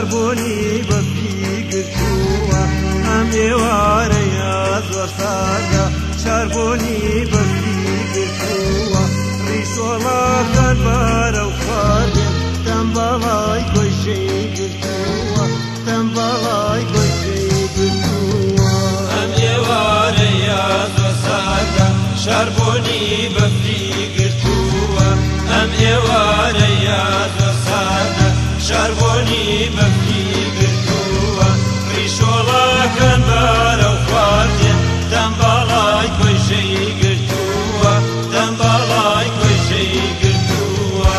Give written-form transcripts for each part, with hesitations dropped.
شاربونی بەفری گرتووە ئەم ئێوارەیە زۆر سادە شاربونی بەفری گرتووە ڕیشۆڵەکان بارە و خواردن تەمبەڵای گۆشەی گرتووە تەمبەڵای گۆشەی گرتووە ئەم ئێوارەیە زۆر سادە شاربونی بەفری گرتووە ئەم ئێوارەیە زۆر سادە شاربونی بەفری گرتووە ڕیشۆڵەکان بارە و خواردن تەمبەڵای گۆشەی گرتووە تەمبەڵای گۆشەی گرتووە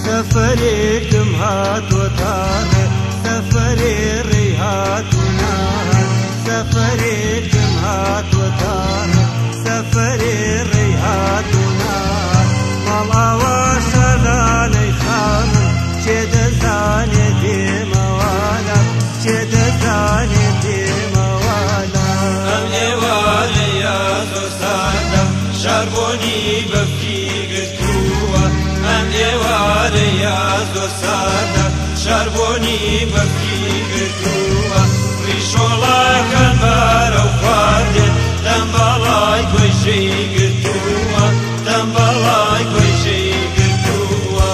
سەفەرێکم هاتووە تاڕێ سەفەرێ ڕێی هاتوونات سەفەرێکم هاتووە تاڕێ سەفەرێ ڕێی هاتوونات مەڵاوە شەلانەی خانم چێ دەزانێ دێمەوالە چێ دەزانێ دێمەوالە ئەم ئێوارەیە زۆر سادە شاربونی بەفری گرتووە ئەم ئێوارەیە زۆر سادە شاربونی بەفری گرتووە ڕیشۆڵەکان بارە و خواردن تەمبەڵای گۆشەی گرتووە تەمبەڵای گۆشەی گرتووە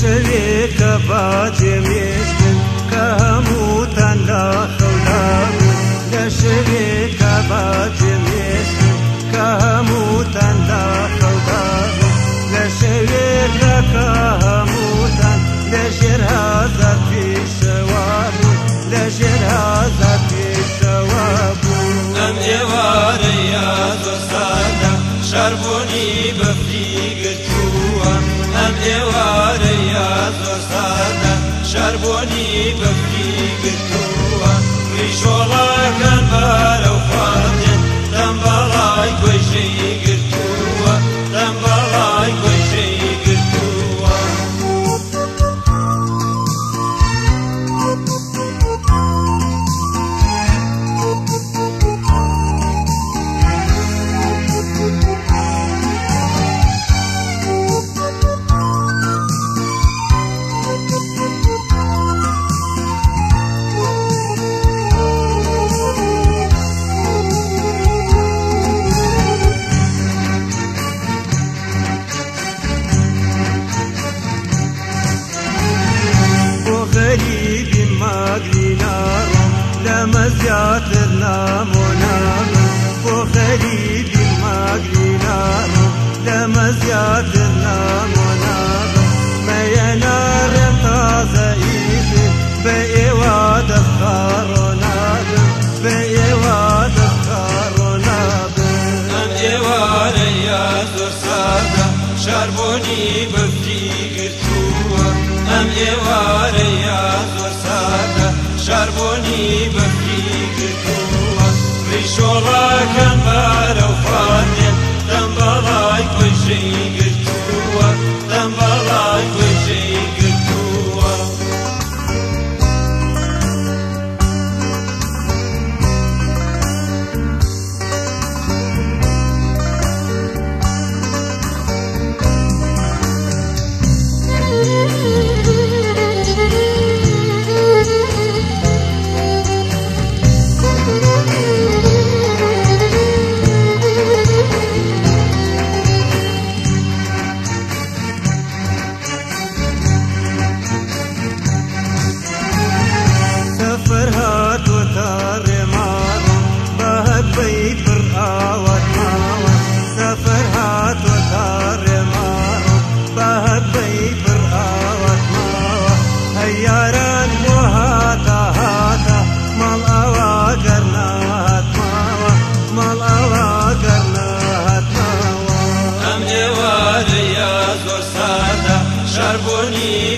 شەوێکە باجێمێشتن کە هەمووتان لە خەولابن لە شەوێکە باجێمێشتن کە هەمووتان لە خەولابن لە شەوێکە کە هەمووتان لەژێر هازار پێشەوا بوون لەژێر هازار پێشەوا بوون ئەم ئێوارەیە زۆر سادە شاربونی بەفری گرتووە ئەم ئێوارەیە زۆر سادە شاربونی بەفری گرتووە ڕیشۆڵەکان بارە و خواردن تەمبەڵای گۆشەی گرتووە تەمبەڵای گۆشەی گرتووە غەریبی ماگلی ناڕۆم لەمە زیاتر نامۆنابم بۆ غەریبی ماگلی ناڕۆم لەمە زیاتر نامۆنابم مەیە ناڕێم تازە ئیدن بە ئێوە دەفکارۆ نابم بە ئێوە دەفکارۆ نابم ئەم ئێوارەیە زۆر سادە شاربونی بەفری گرتووە ئەم ئێوارەیە زۆر سادە شاربونی بەفری گرتووە ڕیشۆڵەکان بارە و خواردن تەمبەڵای گۆشەی گرتووە تەمبەڵای گۆشەی گرتووە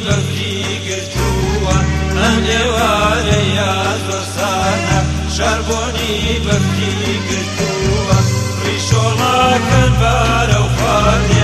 بەفری گرتووە ئەم ئێوارەیە زۆر سادە شاربۆنی بەفری گرتووە ڕیشۆڵاکەن بارە و خوارێ